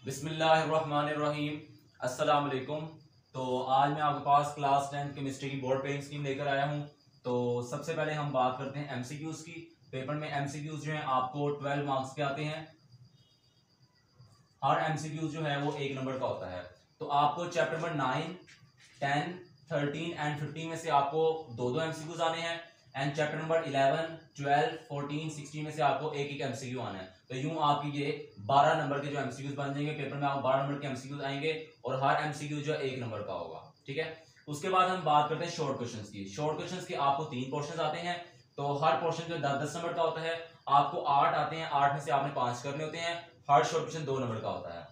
बिस्मिल्लाहिर्रहमानिर्रहीम। अस्सलाम वालेकुम। तो आज मैं आपके पास क्लास 10 केमिस्ट्री की बोर्ड पेइंग स्कीम लेकर आया हूं। तो सबसे पहले हम बात करते हैं एमसीक्यूज की। पेपर में एमसीक्यूज जो हैं आपको 12 मार्क्स के आते हैं। हर एमसीक्यूज जो है वो 1 नंबर का होता है। तो आपको चैप्टर नंबर 9, 10, 13 एंड 15 में से आपको दो एमसीक्यूज आने हैं एंड चैप्टर नंबर 11, 12, 14, 16 में से आपको एक एक एमसीक्यू आना है। तो यूं आपकी ये 12 नंबर के जो एमसीक्यूज बन जाएंगे। पेपर में आपको 12 नंबर के एमसीक्यूज आएंगे और हर एमसीक्यू जो है 1 नंबर का होगा। ठीक है। उसके बाद हम बात करते हैं शॉर्ट क्वेश्चंस की। शॉर्ट क्वेश्चंस के आपको 3 पोर्शन आते हैं। तो हर पोर्शन जो 10-10 नंबर का होता है। आपको 8 आते हैं, 8 में से आपने 5 करने होते हैं। हर शॉर्ट क्वेश्चन 2 नंबर का होता है।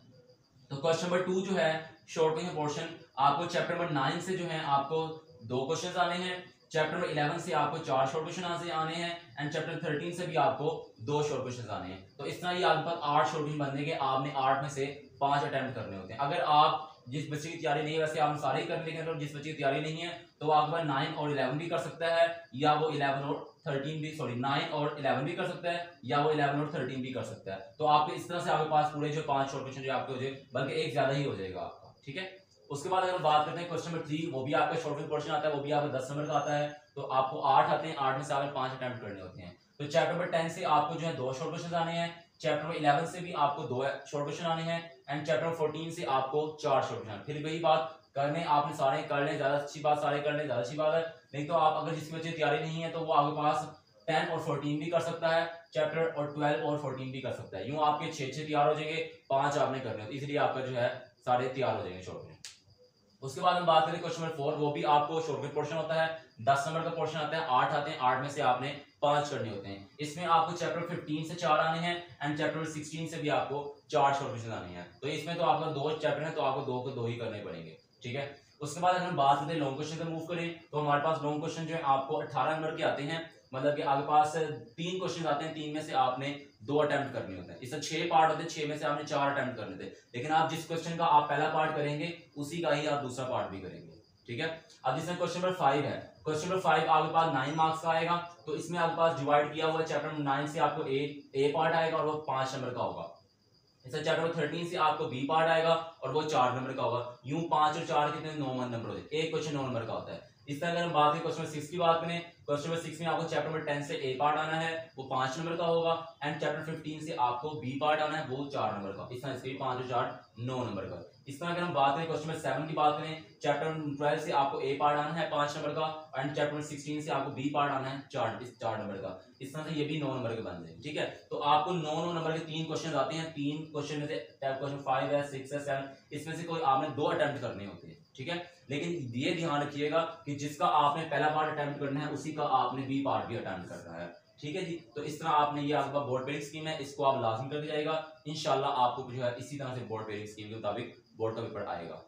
तो क्वेश्चन नंबर 2 जो है शॉर्ट क्वेश्चन पोर्शन, आपको चैप्टर नंबर 9 से जो है आपको 2 क्वेश्चन आने हैं। चैप्टर नंबर 11 से आपको 4 शॉर्ट क्वेश्चन आने हैं एंड चैप्टर 13 से भी आपको 2 शॉर्ट क्वेश्चन आने हैं। तो इस तरह ये आपके पास 8 शॉर्ट क्वेश्चन बन जाएंगे। आपने 8 में से 5 अटेम्प्ट करने होते हैं। अगर आप जिस बच्चे की तैयारी नहीं है, वैसे आप सारे ही करने के अंदर, जिस बच्चे की तैयारी नहीं है तो आपके पास 9 और 11 भी कर सकता है, या वो 11 और 13 भी, सॉरी 9 और 11 भी कर सकता है, या वो 11 और 13 भी कर सकता है। तो आपके इस तरह से आपके पास पूरे जो 5 शॉर्ट क्वेश्चन जो आपके हो जाए, बल्कि एक ज्यादा ही हो जाएगा आपका। ठीक है। उसके बाद अगर बात करते हैं क्वेश्चन नंबर 3, वो भी आपका शॉर्ट क्वेश्चन पोर्शन आता है, वो भी आपका 10 नंबर का आता है। तो आपको 8 आते हैं, 8 में से आपने 5 अटेम्प्ट करने होते हैं। तो चैप्टर नंबर 10 से आपको जो है 2 शॉर्ट क्वेश्चन आने हैं। चैप्टर नंबर 11 से भी आपको 2 शॉर्ट क्वेश्चन आने हैं एंड चैप्टर नंबर 14 से आपको 4 शॉर्ट क्वेश्चन। फिर वही बात करने आपने सारे कर लें, ज्यादा अच्छी बात, सारे कर लें ज्यादा अच्छी बात है। नहीं तो आप अगर जिसकी बच्चे तैयारी नहीं है तो वो आपके पास 10 और 14 भी कर सकता है, चैप्टर और 12 और 14 भी कर सकता है। यूं आपके 6 तैयार हो जाएंगे, 5 आपने करने होते, इसलिए आपका जो है सारे तैयार हो जाएंगे शॉर्ट में। उसके बाद हम बात करें क्वेश्चन नंबर 4, वो भी आपको शॉर्ट में पोर्शन होता है। 10 नंबर का पोर्शन आता है, 8 आते हैं, 8 में से आपने 5 करने होते हैं। इसमें आपको चैप्टर 15 से 4 आने हैं एंड चैप्टर 16 से भी आपको 4 शॉर्ट क्वेश्चन आने हैं। तो इसमें तो आपका 2 चैप्टर है, तो आपको 2 को 2 ही करने पड़ेंगे। ठीक है। उसके बाद अगर हम बात करते हैं लॉन्ग क्वेश्चन से मूव करें, तो हमारे पास लॉन्ग क्वेश्चन जो है आपको 18 नंबर के आते हैं। मतलब कि आपके पास 3 क्वेश्चन आते हैं, 3 में से आपने 2 अटेम्प्ट करने होते हैं। इससे 6 पार्ट होते हैं, 6 में से आपने 4 अटेम्प्ट करने थे। लेकिन आप जिस क्वेश्चन का आप पहला पार्ट करेंगे उसी का ही आप दूसरा पार्ट भी करेंगे। ठीक है। अब इसमें क्वेश्चन नंबर 5 है। क्वेश्चन नंबर 5 आपके पास 9 मार्क्स का आएगा। तो इसमें आपके पास डिवाइड किया हुआ है, चैप्टर नंबर 9 से आपको ए पार्ट आएगा और वो 5 नंबर का होगा। इसे चैप्टर नंबर 13 से आपको बी पार्ट आएगा और वो 4 नंबर का होगा। यूं 5 और 4 कितने 9 नंबर होते हैं, एक क्वेश्चन 9 नंबर का होता है। इस तरह अगर हम बात करें क्वेश्चन नंबर 6 की बात करें, क्वेश्चन नंबर 6 में आपको चैप्टर नंबर 10 से ए पार्ट आना है, वो 5 नंबर का होगा एंड चैप्टर 15 से आपको बी पार्ट आना है, वो 4 नंबर का। इस तरह इसके 5 और 4 9 नंबर का। इस तरह अगर हम बात करें क्वेश्चन नंबर 7 की बात करें, चैप्टर 12 से आपको ए पार्ट आना है 5 नंबर का एंड चैप्टर नंबर 16 से आपको बी पार्ट आना है 4 नंबर का। इस तरह से ये भी 9 नंबर के बन जाएंगे। ठीक है। तो आपको 9 नंबर के 3 क्वेश्चन आते हैं। 3 क्वेश्चन में से क्वेश्चन 5 है, 6 है, 7, इसमें से कोई आपने 2 अटेम्प्ट करने होते हैं। ठीक है। लेकिन ये ध्यान रखिएगा कि जिसका आपने पहला पार्ट अटेम्प्ट करना है उसी का आपने बी पार्ट भी अटेम्प्ट करना है। ठीक है जी। तो इस तरह आपने ये आपका बोर्ड पेरिंग स्कीम है, इसको आप लाजमी करके जाएगा। इंशाल्लाह आपको जो है इसी तरह से बोर्ड पेरिंग स्कीम के मुताबिक बोर्ड का पेपर आएगा।